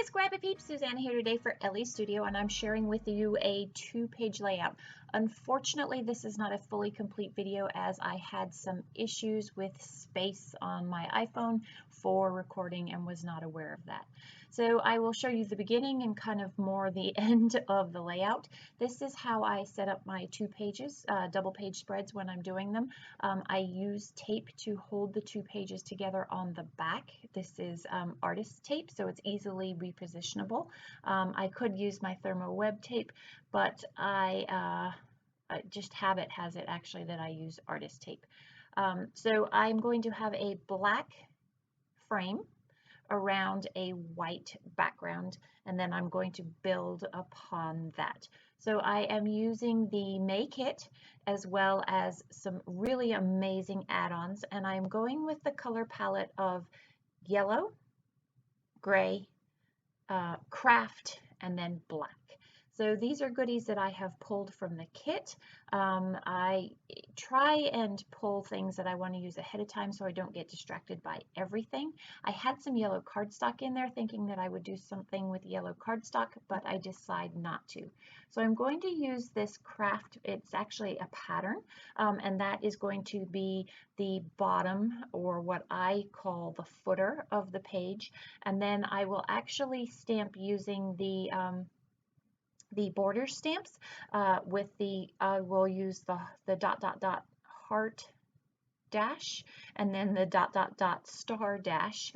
Scrapbook peeps, Suzanna here today for Elle Studio, and I'm sharing with you a 2-page layout. Unfortunately, this is not a fully complete video as I had some issues with space on my iPhone for recording and was not aware of that. So I will show you the beginning and kind of more the end of the layout. This is how I set up my 2 pages, double page spreads when I'm doing them. I use tape to hold the 2 pages together on the back. This is artist tape, so it's easily repositionable. I could use my thermo web tape, but just habit has it actually that I use artist tape. So I'm going to have a black frame around a white background, and then I'm going to build upon that. So I am using the May kit as well as some really amazing add-ons, and I'm going with the color palette of yellow, gray, craft, and then black. So these are goodies that I have pulled from the kit. I try and pull things that I want to use ahead of time so I don't get distracted by everything. I had some yellow cardstock in there thinking that I would do something with yellow cardstock, but I decide not to. So I'm going to use this craft, it's actually a pattern, and that is going to be the bottom, or what I call the footer of the page. And then I will actually stamp using the border stamps with the, I will use the dot dot dot heart dash and then the dot dot dot star dash,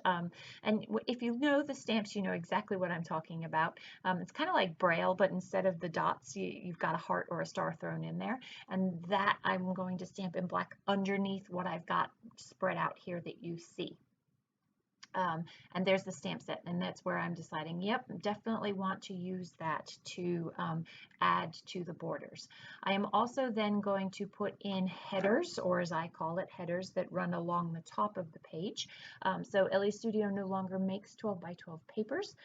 and if you know the stamps, you know exactly what I'm talking about. It's kind of like Braille, but instead of the dots you've got a heart or a star thrown in there, and that I'm going to stamp in black underneath what I've got spread out here that you see. And there's the stamp set, and that's where I'm deciding, yep, definitely want to use that to add to the borders. I am also then going to put in headers, or as I call it, headers that run along the top of the page. So Elle Studio no longer makes 12 by 12 papers,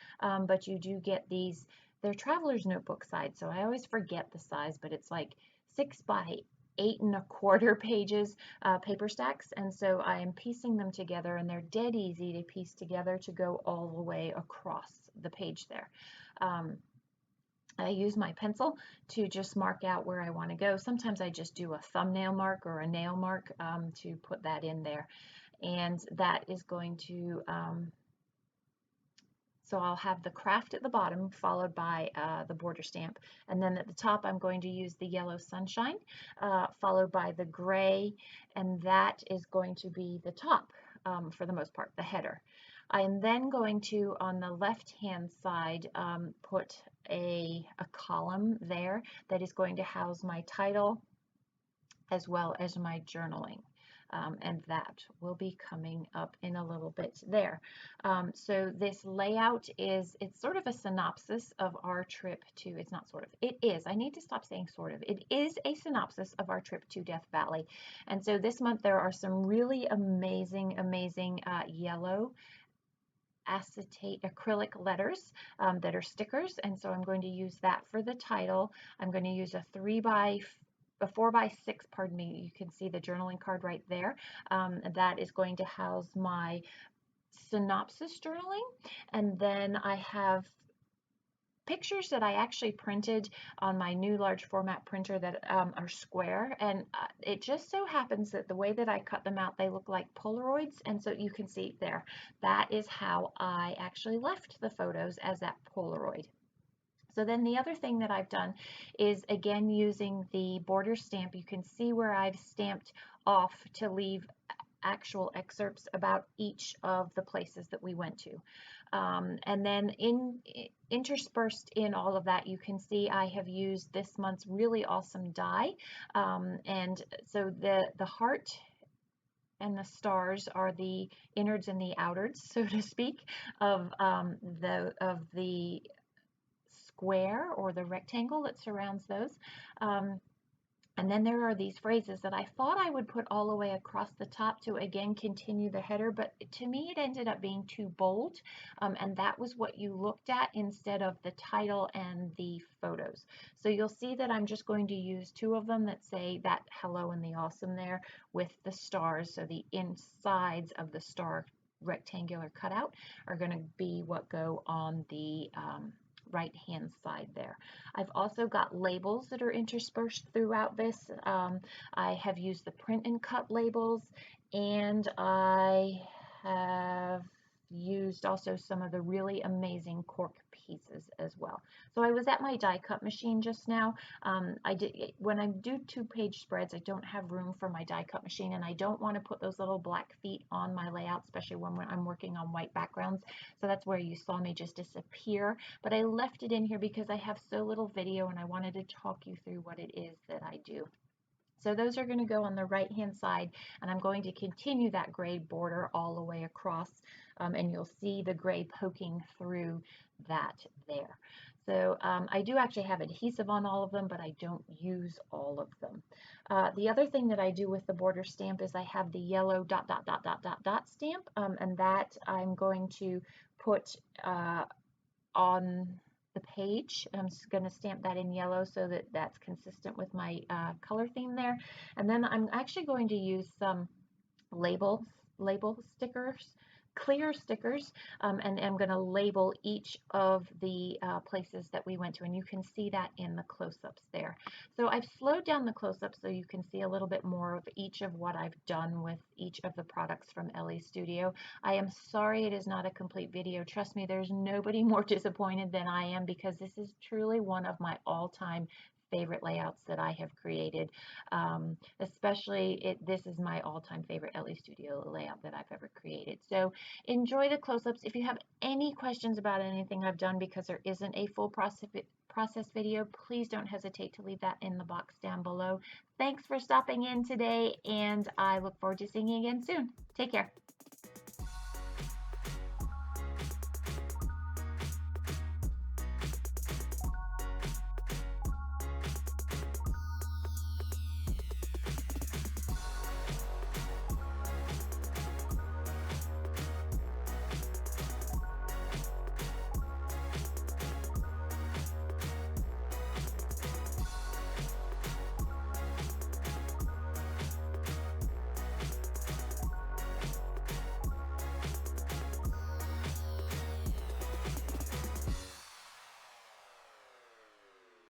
but you do get these, they're traveler's notebook size, so I always forget the size, but it's like 6 by 8 1/4 pages paper stacks, and so I am piecing them together, and they're dead easy to piece together to go all the way across the page there. I use my pencil to just mark out where I want to go. Sometimes I just do a thumbnail mark or a nail mark to put that in there, and that is going to so I'll have the craft at the bottom followed by the border stamp, and then at the top I'm going to use the yellow sunshine followed by the gray, and that is going to be the top for the most part, the header. I am then going to, on the left hand side, put a column there that is going to house my title as well as my journaling. And that will be coming up in a little bit there. So this layout is, it's sort of a synopsis of our trip to, it's not sort of, it is, I need to stop saying sort of, it is a synopsis of our trip to Death Valley. And so this month there are some really amazing yellow acetate acrylic letters that are stickers, and so I'm going to use that for the title. I'm going to use a 4 by 6, pardon me, you can see the journaling card right there. That is going to house my synopsis journaling, and then I have pictures that I actually printed on my new large format printer that are square, and it just so happens that the way that I cut them out, they look like Polaroids, and so you can see there, that is how I actually left the photos, as that Polaroid. So then the other thing that I've done is, again, using the border stamp, you can see where I've stamped off to leave actual excerpts about each of the places that we went to. And then interspersed in all of that, you can see I have used this month's really awesome die. And so the heart and the stars are the innards and the outards, so to speak, of the square or the rectangle that surrounds those. And then there are these phrases that I thought I would put all the way across the top to, again, continue the header, but to me it ended up being too bold, and that was what you looked at instead of the title and the photos. So you'll see that I'm just going to use 2 of them that say that hello and the awesome there with the stars, so the insides of the star rectangular cutout are going to be what go on the right hand side there. I've also got labels that are interspersed throughout this. I have used the print and cut labels, and I have used also some of the really amazing cork pieces as well. So I was at my die cut machine just now. When I do 2-page spreads, I don't have room for my die cut machine, and I don't want to put those little black feet on my layout, especially when I'm working on white backgrounds. So that's where you saw me just disappear. But I left it in here because I have so little video and I wanted to talk you through what it is that I do. So those are going to go on the right hand side, and I'm going to continue that gray border all the way across, and you'll see the gray poking through that there. So I do actually have adhesive on all of them, but I don't use all of them. The other thing that I do with the border stamp is I have the yellow dot dot dot dot dot dot stamp, and that I'm going to put on the page. I'm just going to stamp that in yellow so that that's consistent with my color theme there. And then I'm actually going to use some label stickers, clear stickers, and I'm going to label each of the places that we went to, and you can see that in the close-ups there. So I've slowed down the close-ups so you can see a little bit more of each of what I've done with each of the products from Elle Studio. I am sorry it is not a complete video. Trust me, there's nobody more disappointed than I am, because this is truly one of my all-time favorite layouts that I have created. Especially this is my all-time favorite Elle Studio layout that I've ever created. So enjoy the close-ups. If you have any questions about anything I've done, because there isn't a full process video, please don't hesitate to leave that in the box down below. Thanks for stopping in today, and I look forward to seeing you again soon. Take care.